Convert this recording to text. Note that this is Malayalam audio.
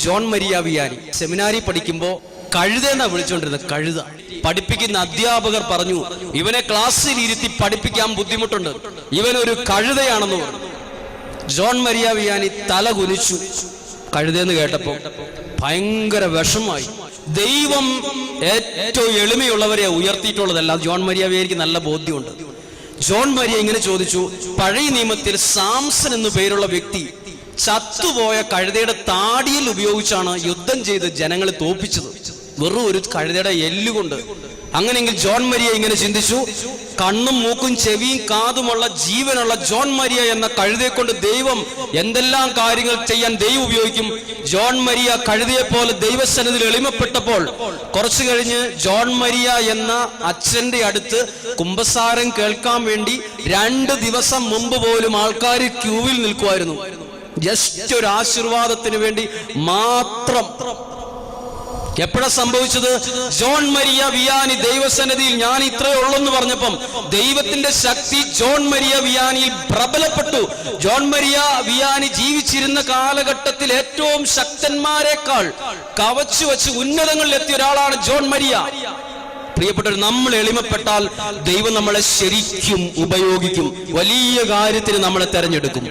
ജോൺ മരിയ വിയാനി സെമിനാരി പഠിക്കുമ്പോൾ കഴുതെന്നാ വിളിച്ചുകൊണ്ടിരുന്നത്. കഴുത. പഠിപ്പിക്കുന്ന അധ്യാപകർ പറഞ്ഞു, ഇവനെ ക്ലാസ്സിൽ ഇരുത്തി പഠിപ്പിക്കാൻ ബുദ്ധിമുട്ടുണ്ട്, ഇവനൊരു കഴുതയാണെന്ന് പറഞ്ഞു. ജോൺ മരിയ വിയാനി തല കുനിച്ചു കഴുതെന്ന് കേട്ടപ്പോൾ. ഭയങ്കര വിഷമായി. ദൈവം ഏറ്റവും എളിമയുള്ളവരെ ഉയർത്തിയിട്ടുള്ളതല്ല. ജോൺ മരിയ വിയാനിക്ക് നല്ല ബോധ്യമുണ്ട്. ജോൺ മരിയ ഇങ്ങനെ ചോദിച്ചു, പഴയ നിയമത്തിൽ സാംസൺ എന്നു പേരുള്ള വ്യക്തി ചത്തുപോയ കഴുതയുടെ താടിയിൽ ഉപയോഗിച്ചാണ് യുദ്ധം ചെയ്ത് ജനങ്ങളെ തോൽപ്പിച്ചത്, വെറും ഒരു കഴുതയുടെ എല്ലുകൊണ്ട്. അങ്ങനെയെങ്കിൽ ജോൺ മരിയ ഇങ്ങനെ ചിന്തിച്ചു, കണ്ണും മൂക്കും ചെവിയും കാതുമുള്ള ജീവനുള്ള ജോൺ മരിയ എന്ന കഴുതയെ കൊണ്ട് ദൈവം എന്തെല്ലാം കാര്യങ്ങൾ ചെയ്യാൻ ദൈവം ഉപയോഗിക്കും. ജോൺ മരിയ കഴുതയെ പോലെ ദൈവസന്നിധിയിൽ എളിമപ്പെട്ടപ്പോൾ കുറച്ചു കഴിഞ്ഞ് ജോൺ മരിയ എന്ന അച്ഛന്റെ അടുത്ത് കുമ്പസാരം കേൾക്കാൻ വേണ്ടി 2 ദിവസം മുമ്പ് പോലും ആൾക്കാർ ക്യൂവിൽ നിൽക്കുമായിരുന്നു. ജസ്റ്റ് ഒരു ആശീർവാദത്തിന് വേണ്ടി മാത്രം. എപ്പോഴാ സംഭവിച്ചത്? ജോൺ മരിയ വിയാനി ദൈവസന്നിധിയിൽ ഞാൻ ഇത്രയേ ഉള്ളൂ എന്ന് പറഞ്ഞപ്പം ദൈവത്തിന്റെ ശക്തി ജോൺ മരിയ വിയാനിയിൽ പ്രബലപ്പെട്ടു. ജോൺ മരിയ വിയാനി ജീവിച്ചിരുന്ന കാലഘട്ടത്തിൽ ഏറ്റവും ശക്തന്മാരെക്കാൾ കവച്ചു വെച്ച് ഉന്നതങ്ങളിൽ എത്തിയ ഒരാളാണ് ജോൺ മരിയ. പ്രിയപ്പെട്ടവർ, നമ്മൾ എളിമപ്പെട്ടാൽ ദൈവം നമ്മളെ ശരിക്കും ഉപയോഗിക്കും, വലിയ കാര്യത്തിന് നമ്മളെ തെരഞ്ഞെടുക്കും.